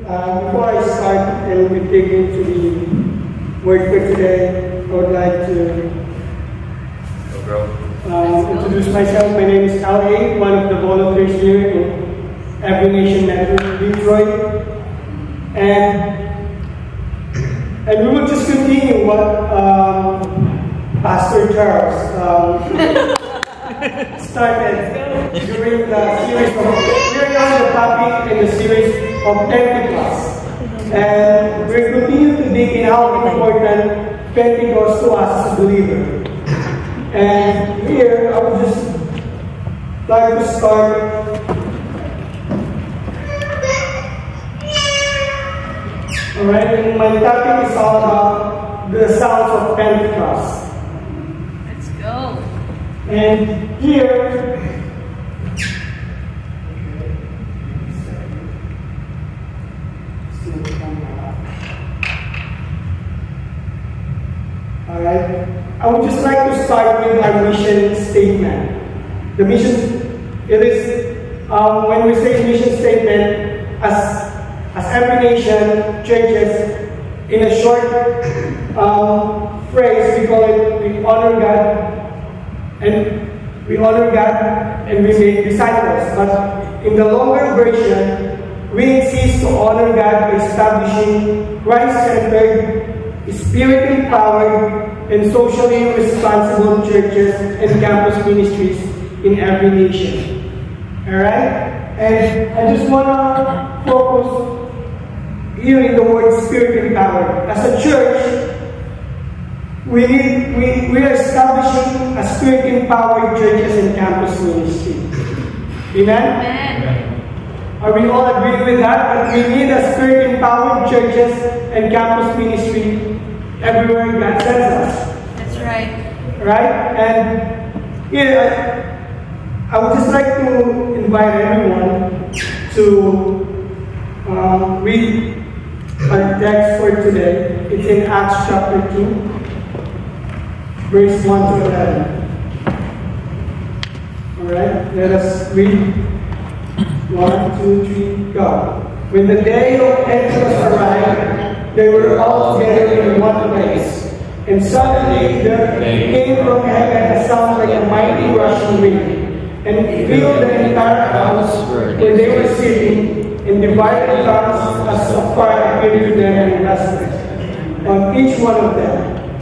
Before I start and we dig into the word for today, I would like to introduce myself. My name is L.A., one of the volunteers here in Every Nation Network, Detroit. And we will just continue what Pastor Charles started during the series of, we're on the topic in the series of Pentecost. And we're continuing to dig in how important Pentecost to us as a believer. And here, I would just like to start. Alright, and my topic is all about the sounds of Pentecost. Let's go. And here, alright, I would just like to start with our mission statement. The mission, it is, when we say mission statement, as Every Nation churches, in a short phrase, we call it, we honor God and we make disciples. But in the longer version, we insist to honor God by establishing Christ-centered, Spirit-empowered, and socially responsible churches and campus ministries in every nation. Alright? And I just want to focus here in the word Spirit-empowered. As a church, we are establishing a Spirit-empowered churches and campus ministry. Amen? Amen. Are we all agree with that? That we need a Spirit-empowered churches and campus ministry everywhere God sends us. That's right. Right? And here, I would just like to invite everyone to read our text for today. It's in Acts chapter 2, verse 1 to 11. Alright, let us read. 1, 2, 3, go. When the day of Pentecost arrived, they were all together in one place. And suddenly there came from heaven a sound like a mighty rushing wind, and filled the entire house where they were sitting, and divided tongues as of fire appeared to them in clusters on each one of them.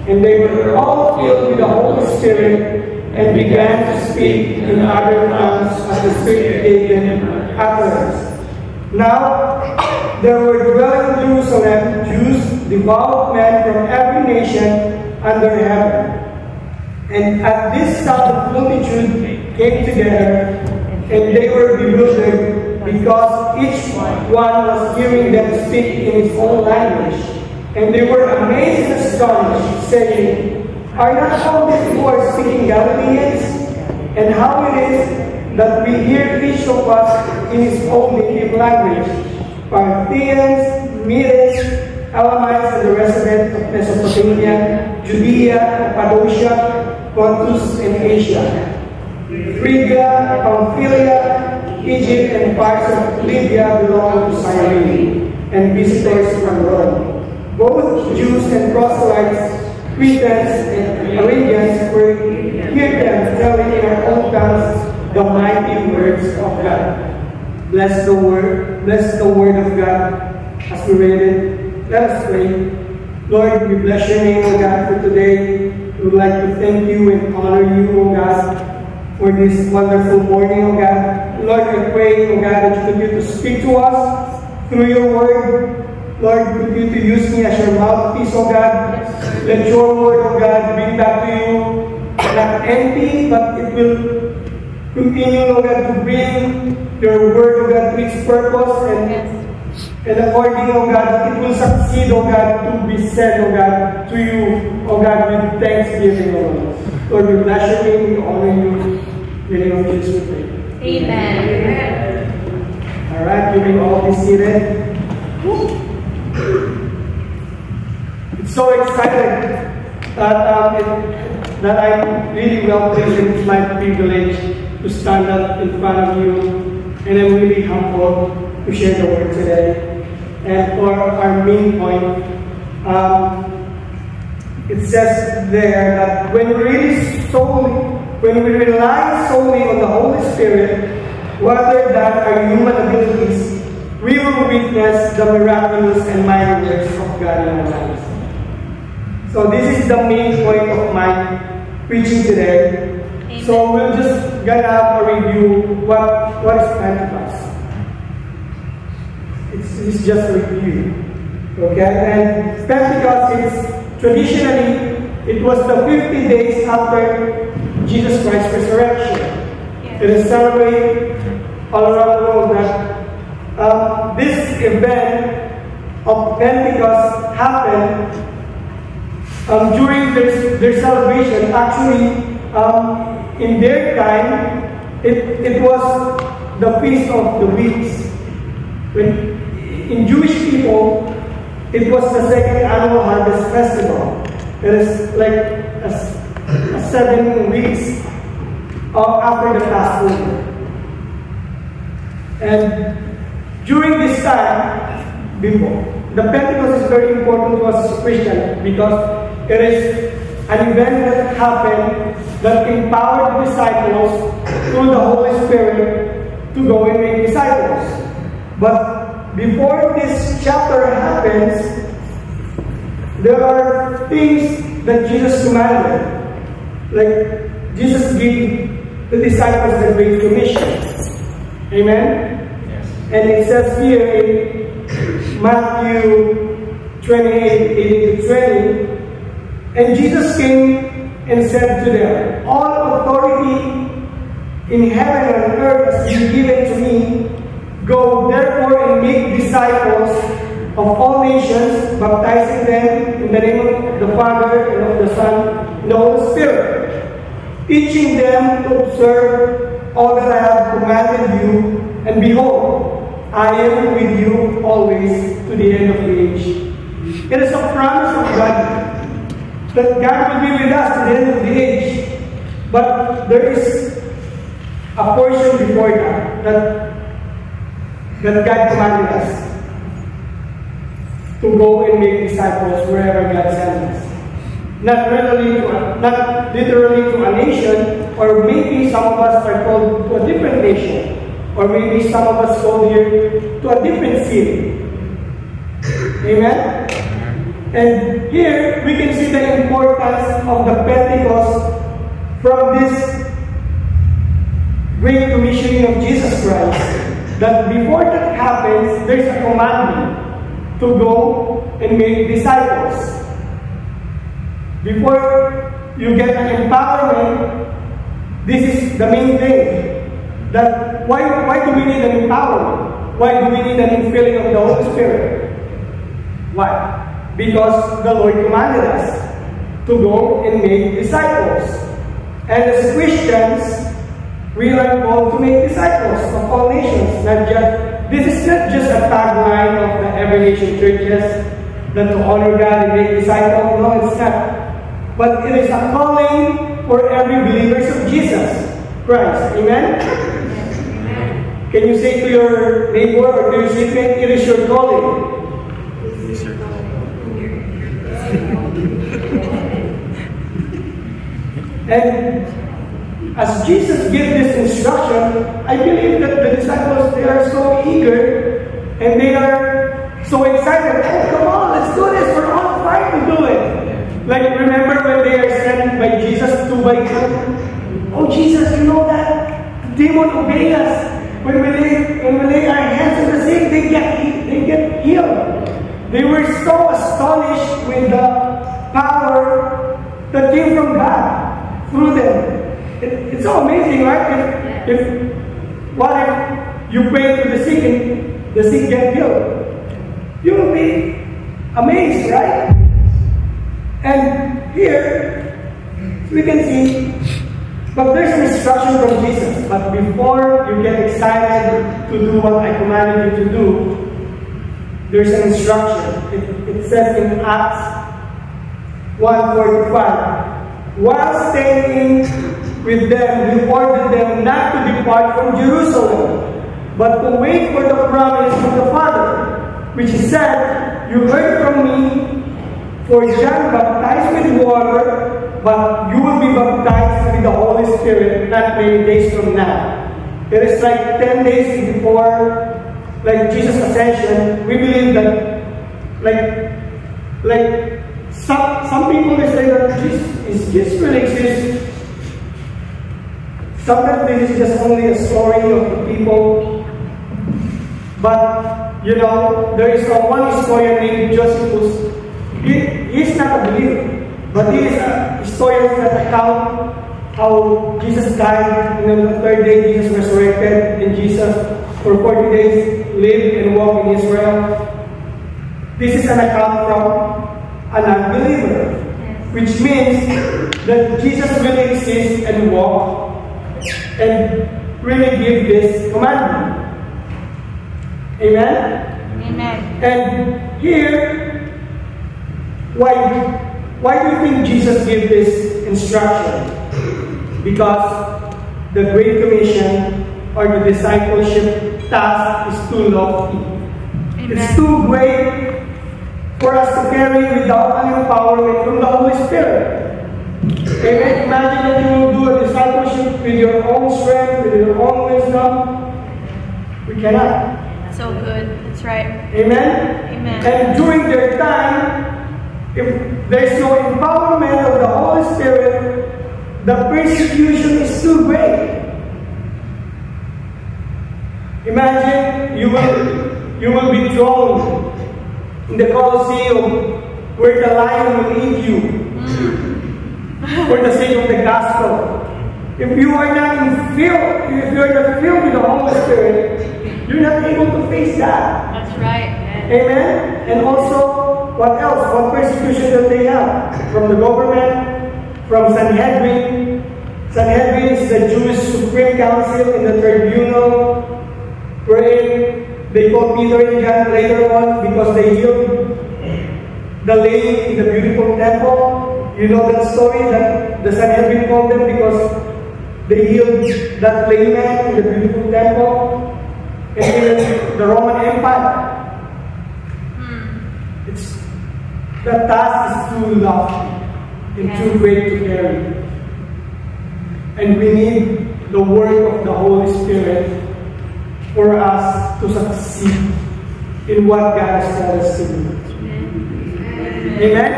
And they were all filled with the Holy Spirit, and began to speak in other tongues as the Spirit gave them utterance. Now there were dwelling in Jerusalem Jews, devout men from every nation under heaven. And at this sound the multitude came together, and they were bewildered, because each one was hearing them speak in his own language. And they were amazed and astonished, saying, Are not all these who are speaking Galileans? And how it is that we hear each of us in his own native language, Parthians, Medes, Elamites, and the residents of Mesopotamia, Judea, Cappadocia, Pontus, and Asia, Phrygia, Pamphylia, Egypt, and parts of Libya belonging to Cyrene, and visitors from Rome. Both Jews and proselytes, Cretans and Arabians, were hear them telling in our own tongues the mighty words of God. Bless the word of God as we read it. Let us pray. Lord, we bless your name, O God, for today. We would like to thank you and honor you, O God, for this wonderful morning, O God. Lord, I pray, O God, that you continue to speak to us through your word. Lord, continue to use me as your mouthpiece, O God. Let your word, O God, bring back to you, not empty, but it will continue, O God, to bring your word, O God, to its purpose, and according, O God, it will succeed, O God, to be said, O God, to you, O God, with thanksgiving, O Lord. Lord, we bless your name, we honor you. In the name of Jesus, we pray. Amen. All right, you may all be seated. It's so excited that I'm really well pleased, and it's my privilege to stand up in front of you, and I'm really humbled to share the word today. and for our main point, it says there that when we rely solely on the Holy Spirit, rather than our human abilities, we will witness the miraculous and mighty works of God in our lives. So this is the main point of my preaching today. Amen. So we'll just gonna have a review what is Pentecost. It's just a review. Okay? And Pentecost is traditionally it was the 50 days after Jesus Christ's resurrection. Yes. It is celebrated all around the world that this event of Pentecost happened during their celebration. Actually, in their time, it was the Feast of the Weeks. In Jewish people, it was the second annual harvest festival. It is like a 7 weeks after the Passover. And during this time, the Pentecost is very important to us as Christians because it is an event that happened that empowered the disciples through the Holy Spirit to go and make disciples. But before this chapter happens, there are things that Jesus commanded. Like Jesus gave the disciples the Great Commission. Amen? Yes. And it says here in Matthew 28:18-20, and Jesus came and said to them, all authority in heaven and earth has been given to me. Go therefore and make disciples of all nations, baptizing them in the name of the Father and of the Son and the Holy Spirit, teaching them to observe all that I have commanded you, and behold, I am with you always to the end of the age. It is a promise of God that God will be with us to the end of the age. But there is a portion before that God commanded us to go and make disciples wherever God sends us. Not literally to a nation, or maybe some of us are called to a different nation, or maybe some of us called here to a different city. Amen? And here we can see the importance of the Pentecost from this great commissioning of Jesus Christ. That before that happens, there's a commandment to go and make disciples. Before you get an empowerment, this is the main thing. That why do we need an empowerment? Why do we need an infilling of the Holy Spirit? Why? Because the Lord commanded us to go and make disciples. And as Christians, we are called to make disciples of all nations. This is not just a tagline of the Every Nation churches that to honor God and make disciples. No, it's not. But it is a calling for every believer of Jesus Christ. Amen? Amen. Can you say to your neighbor or to your seatmate, it is your calling? And as Jesus gave this instruction, I believe that the disciples, they are so eager and they are so excited. Oh, come on, let's do this. We're on fire to do it. Like, remember when they are sent by Jesus 2 by 2? Oh, Jesus, you know that the demon obey us. When we lay our hands on the sick, they get healed. They were so astonished with the power that came from God through them. It's so amazing, right? If you pray to the sick and the sick get healed, you will be amazed, right? And here we can see, but there's an instruction from Jesus. But before you get excited to do what I commanded you to do, there's an instruction. It says in Acts 1:45, while staying with them, he ordered them not to depart from Jerusalem, but to wait for the promise of the Father, which he said, "You heard from me, for John baptized with water, but you will be baptized with the Holy Spirit not many days from now." It is like 10 days before, like Jesus' ascension. We believe that, like some people they say that Jesus really exists. Sometimes this is just only a story of the people. But, you know, there is one historian named Josephus. He's not a believer, but he is a historian that account how Jesus died, and on the third day Jesus resurrected, and Jesus for 40 days lived and walked in Israel. This is an account from an unbeliever, which means that Jesus really exists and walked and really give this commandment. Amen? Amen. And here, why do you think Jesus gave this instruction? Because the Great Commission or the discipleship task is too lofty. Amen. It's too great for us to carry without an empowerment from the Holy Spirit. Amen. Imagine that you will do a discipleship with your own strength, with your own wisdom. We cannot. So good. That's right. Amen? Amen. And during their time, if there's no empowerment of the Holy Spirit, the persecution is too great. Imagine you will be thrown in the Colosseum where the lion will eat you for the sake of the gospel. If you are not filled with the Holy Spirit, you're not able to face that. That's right. Amen? And also, what else? What persecution that they have? From the government, from Sanhedrin. Sanhedrin is the Jewish Supreme Council in the tribunal, wherein they called Peter and John later on because they healed the lame in the beautiful temple. You know that story that the Sanhedrin called them because they healed that lame man in the beautiful temple. And in the Roman Empire, the task is too lofty and too great to carry. And we need the work of the Holy Spirit for us to succeed in what God has called us to do. Amen?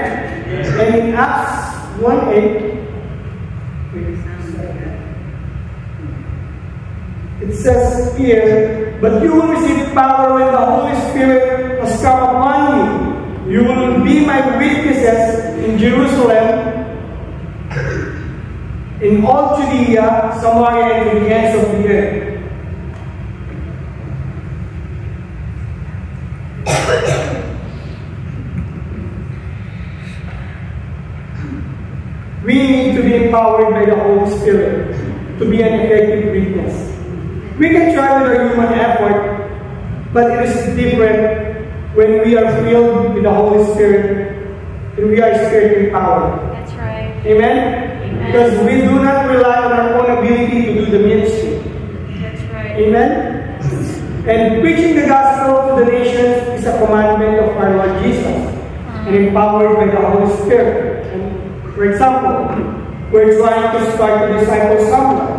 And in Acts 1:8, it says here, "But you will receive power when the Holy Spirit has come upon you. You will be my witnesses in Jerusalem, in all Judea, Samaria, and to the ends of the earth." We need to be empowered by the Holy Spirit to be an effective witness. We can try with our human effort, but it is different when we are filled with the Holy Spirit and we are spirit empowered. That's right. Amen? Amen. Because we do not rely on our own ability to do the ministry. That's right. Amen? And preaching the gospel to the nations is a commandment of our Lord Jesus and empowered by the Holy Spirit. And for example, we're trying to start to disciple someone.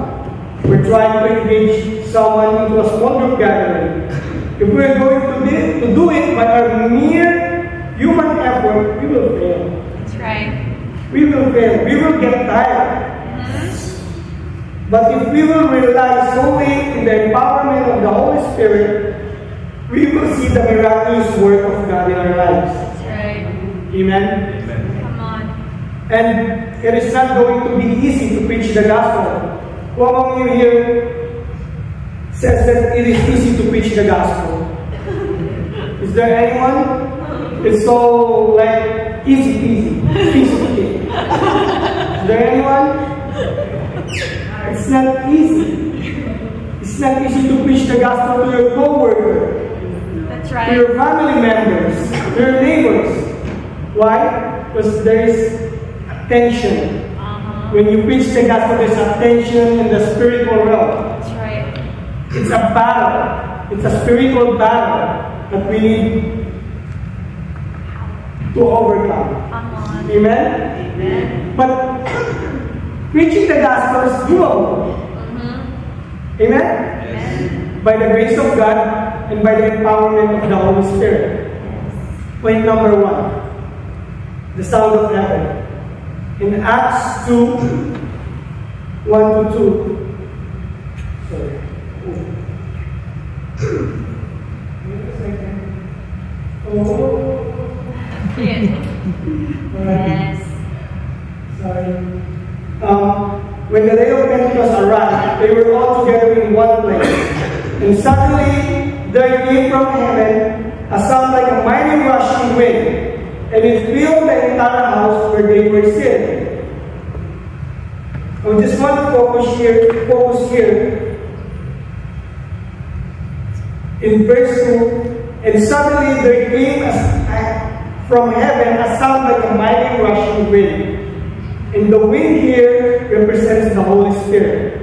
We're trying to engage someone into a small group gathering. If we're going to do it by our mere human effort, we will fail. That's right. We will fail. We will get tired. But if we will rely solely on the empowerment of the Holy Spirit, we will see the miraculous work of God in our lives. That's right. Amen? Come on. And it is not going to be easy to preach the gospel. Who among you here says that it is easy to preach the gospel? Is there anyone? It's so like easy peasy, piece of cake. Is there anyone? It's not easy. It's not easy to preach the gospel to your co-worker, That's to right. your family members, to your neighbors. Why? Because there is tension. When you preach the gospel, there's a tension in the spiritual realm. That's right. It's a battle. It's a spiritual battle that we need to overcome. Come on. Amen? Amen. But preaching the gospel is doable. Amen? Amen. By the grace of God and by the empowerment of the Holy Spirit. Point number 1. The sound of heaven. In Acts 2, 1 to 2. Sorry. Wait a second. Oh. Yes. Yes. Sorry. When the day of Pentecost arrived, they were all together in one place. And suddenly there came from heaven a sound like a mighty rushing wind, and it filled the entire house where they were sitting. I just want to focus here in verse 2. And suddenly there came from heaven a sound like a mighty rushing wind. And the wind here represents the Holy Spirit.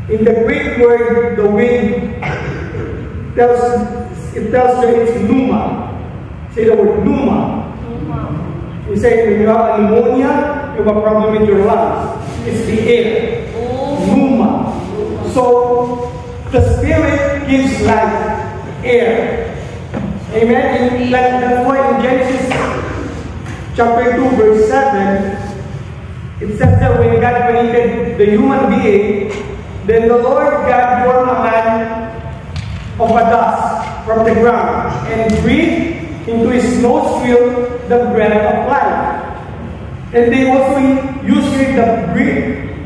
In the Greek word, the wind tells you it's pneuma. Say the word pneuma. You say when you have pneumonia, you have a problem with your lungs. It's the air. Pneuma. So the Spirit gives life, air. Amen? And that's why in Genesis chapter 2, verse 7, it says that when God created the human being, then the Lord God formed a man of a dust from the ground and breathed into his nostril the breath of life. And they also use here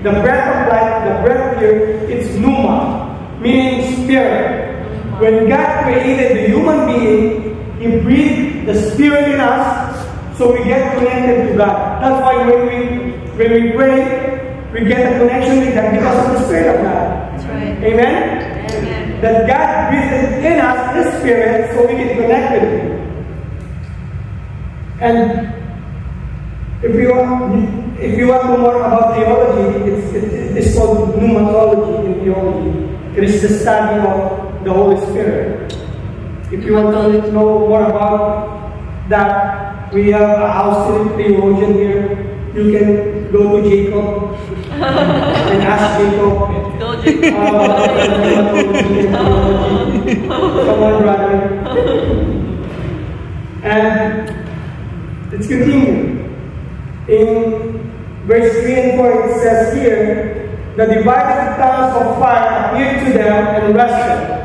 the breath of life, the breath here, it's pneuma, meaning spirit. When God created the human being, He breathed the Spirit in us, so we get connected to God. That's why when we pray, we get a connection with God because of the Spirit of God. That's right. Amen? Amen. That God breathed in us His Spirit so we get connected with Him. And if you want to know more about theology, it's called pneumatology in theology. It is the study of the Holy Spirit. If you want to know more about that, we have a house theologian here. You can go to Jacob and ask Jacob. Go, Jacob. Come on, brother. And let's continue. In verse 3 and 4, it says here, the divided tongues of fire appeared to them and rested.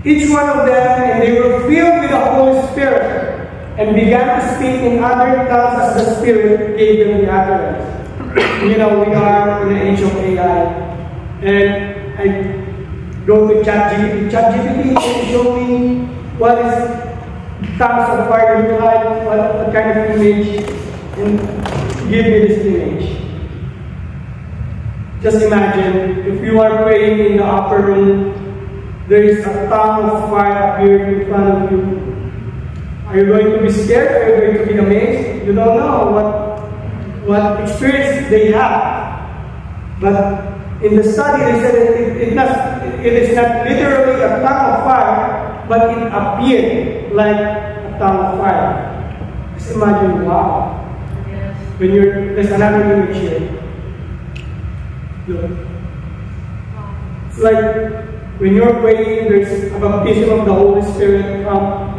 Each one of them, and they were filled with the Holy Spirit, and began to speak in other tongues as the Spirit gave them the utterance. You know, we are in the age of AI. And I go to ChatGPT. ChatGPT can show me what is tongues of fire look like, what kind of image, and give me this image. Just imagine, if you are praying in the upper room, there is a tongue of fire appearing in front of you. Are you going to be scared? Are you going to be amazed? You don't know what experience they have. But in the study, they said it is not literally a tongue of fire, but it appeared like a tongue of fire. Just imagine, wow. Yes. When there's another image here. Look. It's like when you're praying, there's a baptism of the Holy Spirit come.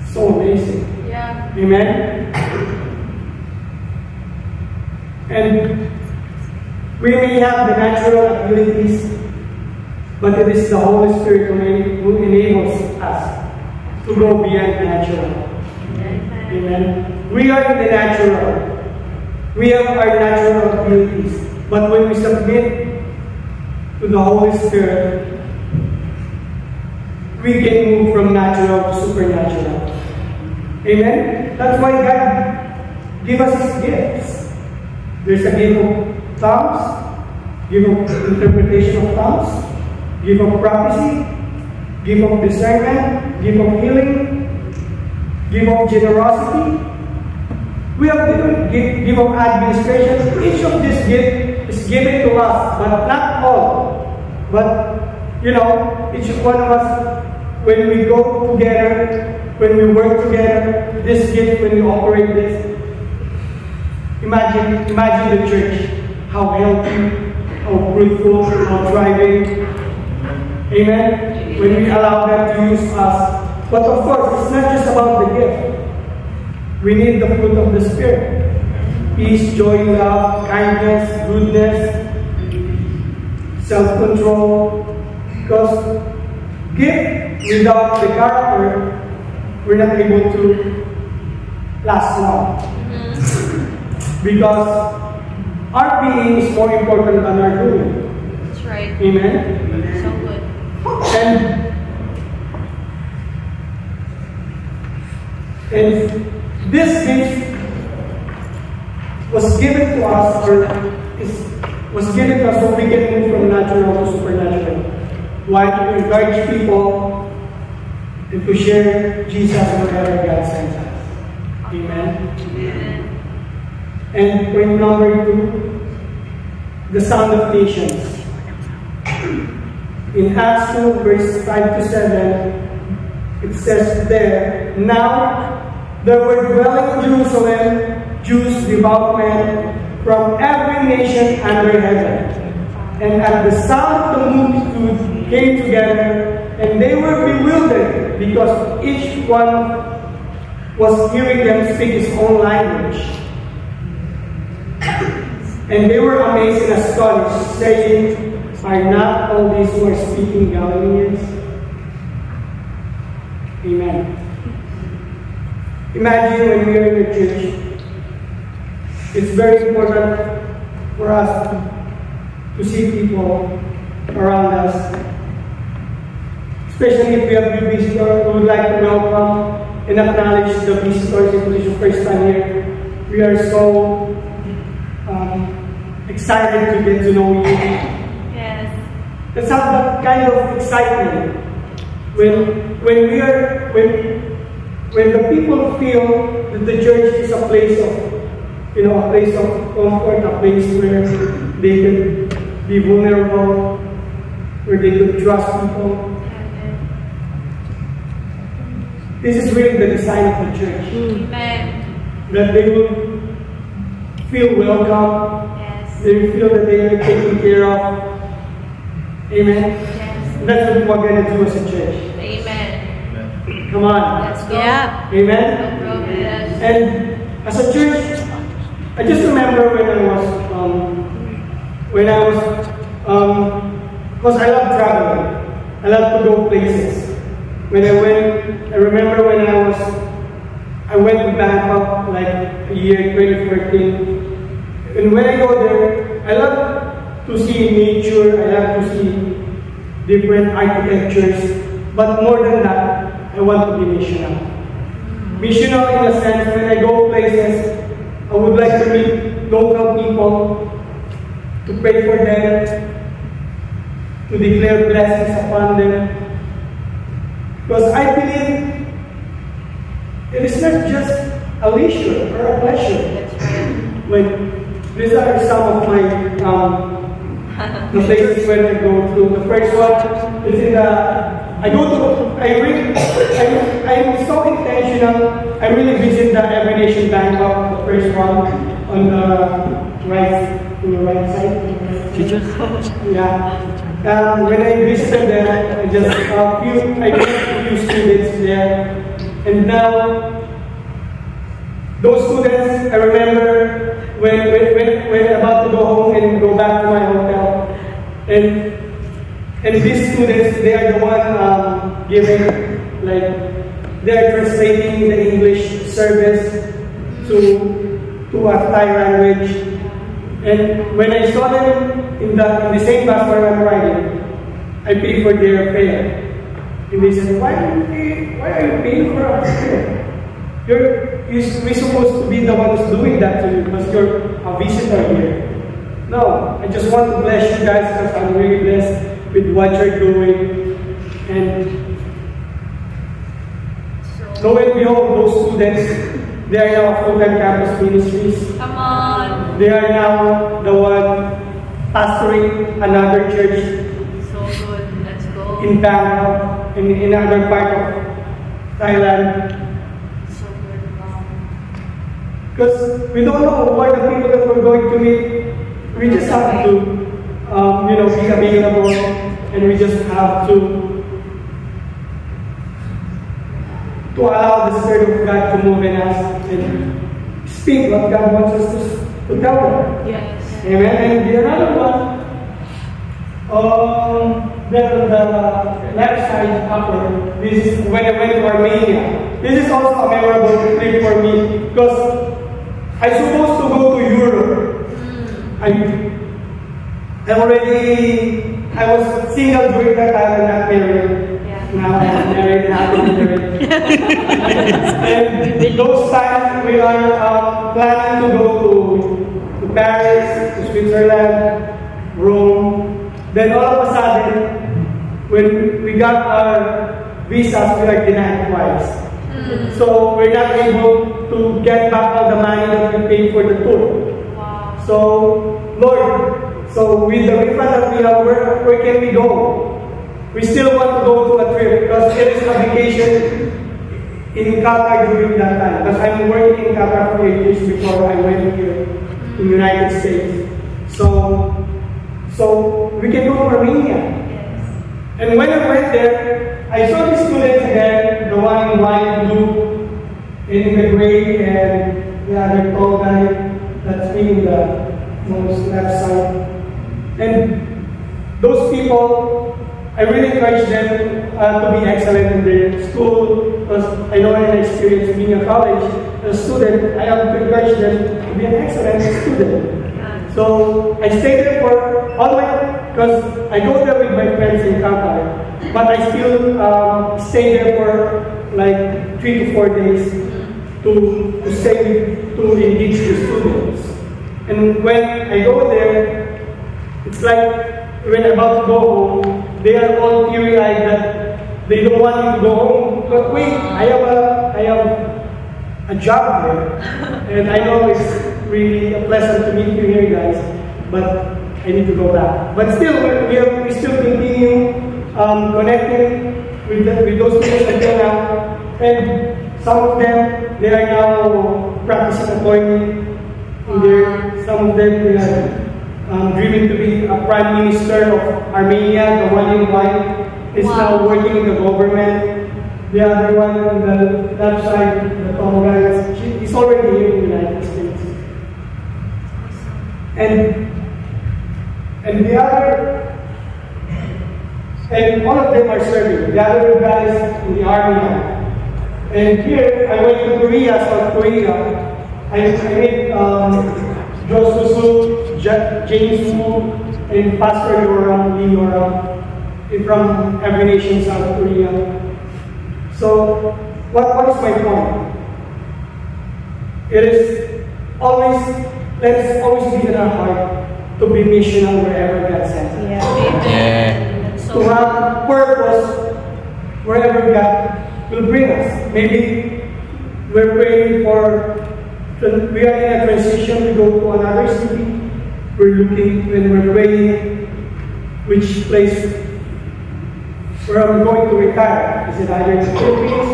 So amazing. Yeah. Amen? And we may have the natural abilities, but it is the Holy Spirit who enables us to go beyond natural. Amen? We are in the natural. We have our natural abilities. But when we submit to the Holy Spirit, we can move from natural to supernatural. Amen? That's why God gives us His gifts. There's a gift of tongues, gift of interpretation of tongues, gift of prophecy, gift of discernment, gift of healing, gift of generosity. We have different gift of administration. Each of these gifts is given to us, but not all. But, each one of us when we go together, when we work together, this gift, when we operate this, imagine the church, how healthy, how fruitful, how thriving. Amen? When we allow them to use us. But of course, it's not just about the gift. We need the fruit of the Spirit. Peace, joy, love, kindness, goodness, self-control. Because gift without the character, we're not able to last long. Because our being is more important than our doing. That's right. Amen? So good. And this gift was given to us, was given to us so we can move from natural to supernatural. Why? To encourage people and to share Jesus wherever God sends us. Amen? Amen. And point number 2, the sound of nations. In Acts 2, verse 5 to 7, it says there, "Now there were dwelling in Jerusalem Jews, devout men from every nation under heaven. And at the sound the multitude came together, and they were bewildered, because each one was hearing them speak his own language. And they were amazed and astonished, saying, Are not all these who are speaking Galileans?" Amen. Imagine when we are in a church, it's very important for us to see people around us. Especially if we have new visitors, we would like to welcome and acknowledge the visitors if it is your first time here. We are so excited to get to know you. Yes. Let's have that kind of excitement when the people feel that the church is a place of, a place of comfort, a place where they can be vulnerable, where they could trust people. This is really the design of the church. Amen. That they will feel welcome. Yes. They will feel that they are taken care of. Amen. Yes. And that's what we're going to do as a church. Amen. Come on. Let's go. Yeah. Amen. No problem. Yes. And as a church, I just remember because I love traveling. I love to go places. I remember when I went to Bangkok like year 2014. And when I go there, I love to see nature, I love to see different architectures. But more than that, I want to be missional. Missional in a sense, when I go places, I would like to meet local people, to pray for them, to declare blessings upon them. Because I believe it is not just a leisure or a pleasure. These are some of my the places where I go to. The first one is I'm so intentional. I really visit the Every Nation Bangkok, the first one on the right side. Yeah. When I visited there, I met a few students there, and now those students, I remember when about to go home and go back to my hotel, and these students, they are the one they are translating the English service to a Thai language. And when I saw them in the same bus where I'm riding, I paid for their fare. And they said, why are you paying for us fare? We're supposed to be the ones doing that to you because you're a visitor here. No, I just want to bless you guys because I'm really blessed with what you're doing. And lo and behold, those students, they are now full-time campus ministries. Come on. They are now the one pastoring another church So good. Let's go. in Bangkok. in another part of Thailand. Because we don't know who are the people that we're going to meet. We just have to, be available, and we just have to allow the Spirit of God to move in us and speak what God wants us to tell them. Yes. Amen. And the another one, the left side upper, this is when I went to Armenia. This is also a memorable trip for me because I supposed to go to Europe. I was single during that time and not married. Yeah. Now I'm married, happily married. And those times we are planning to go to Paris, to Switzerland, Rome. Then all of a sudden, when we got our visas, we are denied twice. So we're not able to get back all the money that we paid for the tour. Wow. So, Lord, so with the refund that we have, where can we go? We still want to go to a trip because there is a vacation in Qatar during that time. Because I'm working in Qatar for 8 years before I went here in the United States. So we can go to Armenia. Yes. And when I went there, I saw the students there, the one in white, blue, in the gray, and the other tall guy that's in the most left side. And those people, I really encourage them to be excellent in their school, because I know in experience being a college student, I have to encourage them to be an excellent student. So I stayed there for all because I go there with my friends in Qatar, but I still stay there for like 3 to 4 days to stay to engage the students. And when I go there, it's like when I'm about to go home, they are all teary-eyed that they don't want me to go home. But wait, I have a job there, and I know it's really pleasant to meet you here, guys, but I need to go back. But still, we still continue connecting with those students until now. And some of them, they are now practicing attorney. Some of them, they are dreaming to be a prime minister of Armenia. The one in white is now working in the government. The other one on the left side, the tall guy, he's already here in the United States. And the other, and all of them are serving. The other guys in the army now. And here, I went to Korea, South Korea. I met Joe Susu, James Wu, and Pastor Yoram, Lee Yoram, from Every Nation, South Korea. So, what is my point? It is always, let's always be in our heart to be missional wherever God sends us. Yeah. To have purpose wherever God will bring us. Maybe we're praying we are in a transition, we go to another city. We're looking, when we're praying, which place where I'm going to retire. Is it either in the Philippines,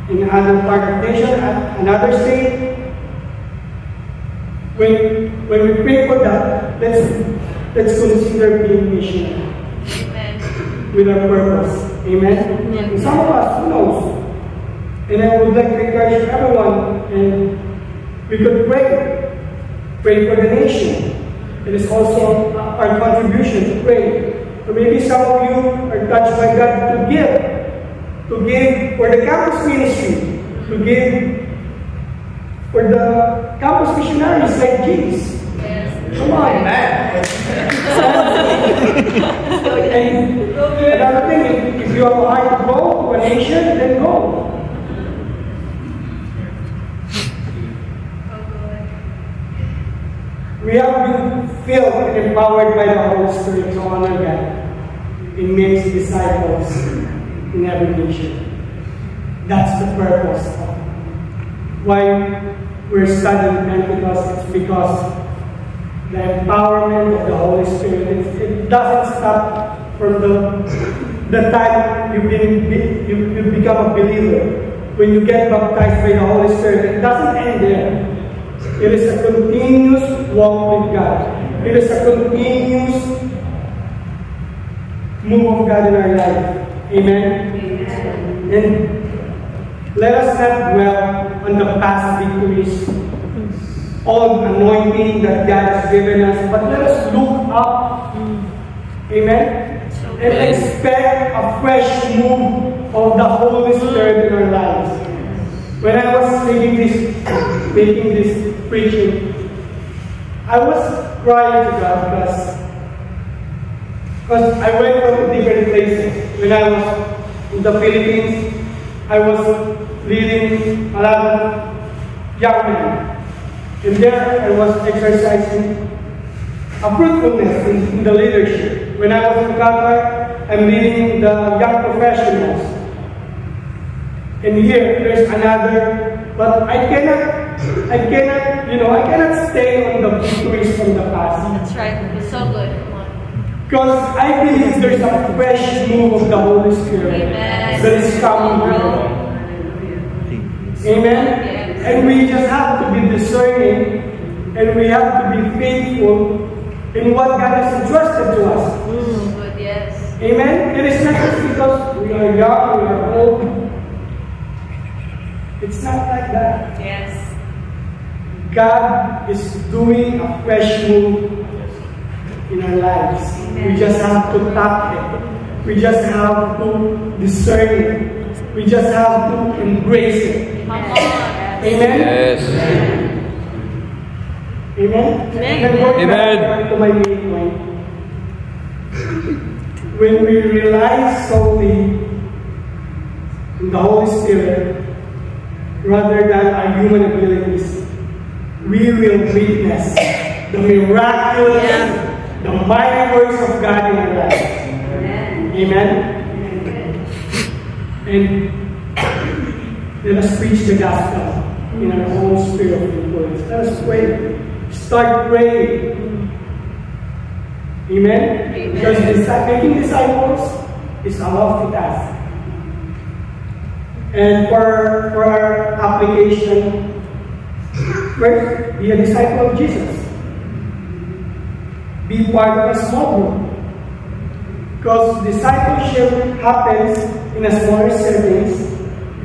in another part of the nation, another state? When we pray for that, let's consider being missionary. Amen. With our purpose. Amen? Yes. And some of us, who knows? And I would like to encourage everyone, and we could pray for the nation. It is also our contribution to pray. Or maybe some of you are touched by God to give for the campus ministry, to give for the campus missionaries like Jesus. Yes. Come on, man. And another thing, if you have a heart to go to a nation, then go. We have been filled and empowered by the Holy Spirit to honor God and make disciples in every nation. That's the purpose of why we're studying Pentecost. It's because the empowerment of the Holy Spirit, it doesn't stop from the the time you become a believer, when you get baptized by the Holy Spirit, it doesn't end there. It is a continuous walk with God. It is a continuous move of God in our life. Amen? Amen. And let us not dwell on the past victories, all the anointing that God has given us, but let us look up. Amen? And expect a fresh move of the Holy Spirit in our lives. When I was making this preaching, I was crying to God because I went to different places. When I was in the Philippines, I was leading a lot of young men. And there I was exercising a fruitfulness in the leadership. When I was in Qatar, I'm leading the young professionals. And here, there's another, but I cannot stay on the victories from the past. That's right. It's so good. Come on. Because I believe there's a fresh move of the Holy Spirit Amen. that is coming here. Amen? Yes. And we just have to be discerning, and we have to be faithful in what God has entrusted to us. Good, yes. Amen? It is not just because we are young, we are old. It's not like that. Yes. God is doing a fresh move in our lives. Amen. We just have to tap it. We just have to discern it. We just have to embrace it. Come on. Amen? Yes. Amen? Amen. And going Amen. back to my main point. When we rely solely on the Holy Spirit rather than our human abilities, we will witness the miraculous, the mighty works of God in our lives. Amen? And let us preach the gospel in our own sphere of influence. Let us pray. Start praying. Amen? Amen. Because making disciples is a lofty task. And for our application, first, be a disciple of Jesus. Be part of a small group. Because discipleship happens in a smaller settings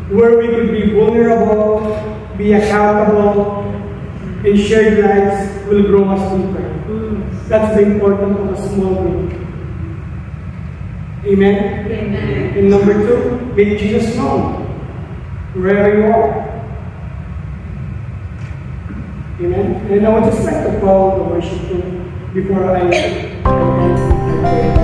where we will be vulnerable, be accountable, and shared lives will grow us deeper. That's the importance of a small group. Amen? Amen. And number two, make Jesus known wherever you are. Amen? And I would just like to call the worship team before I pray.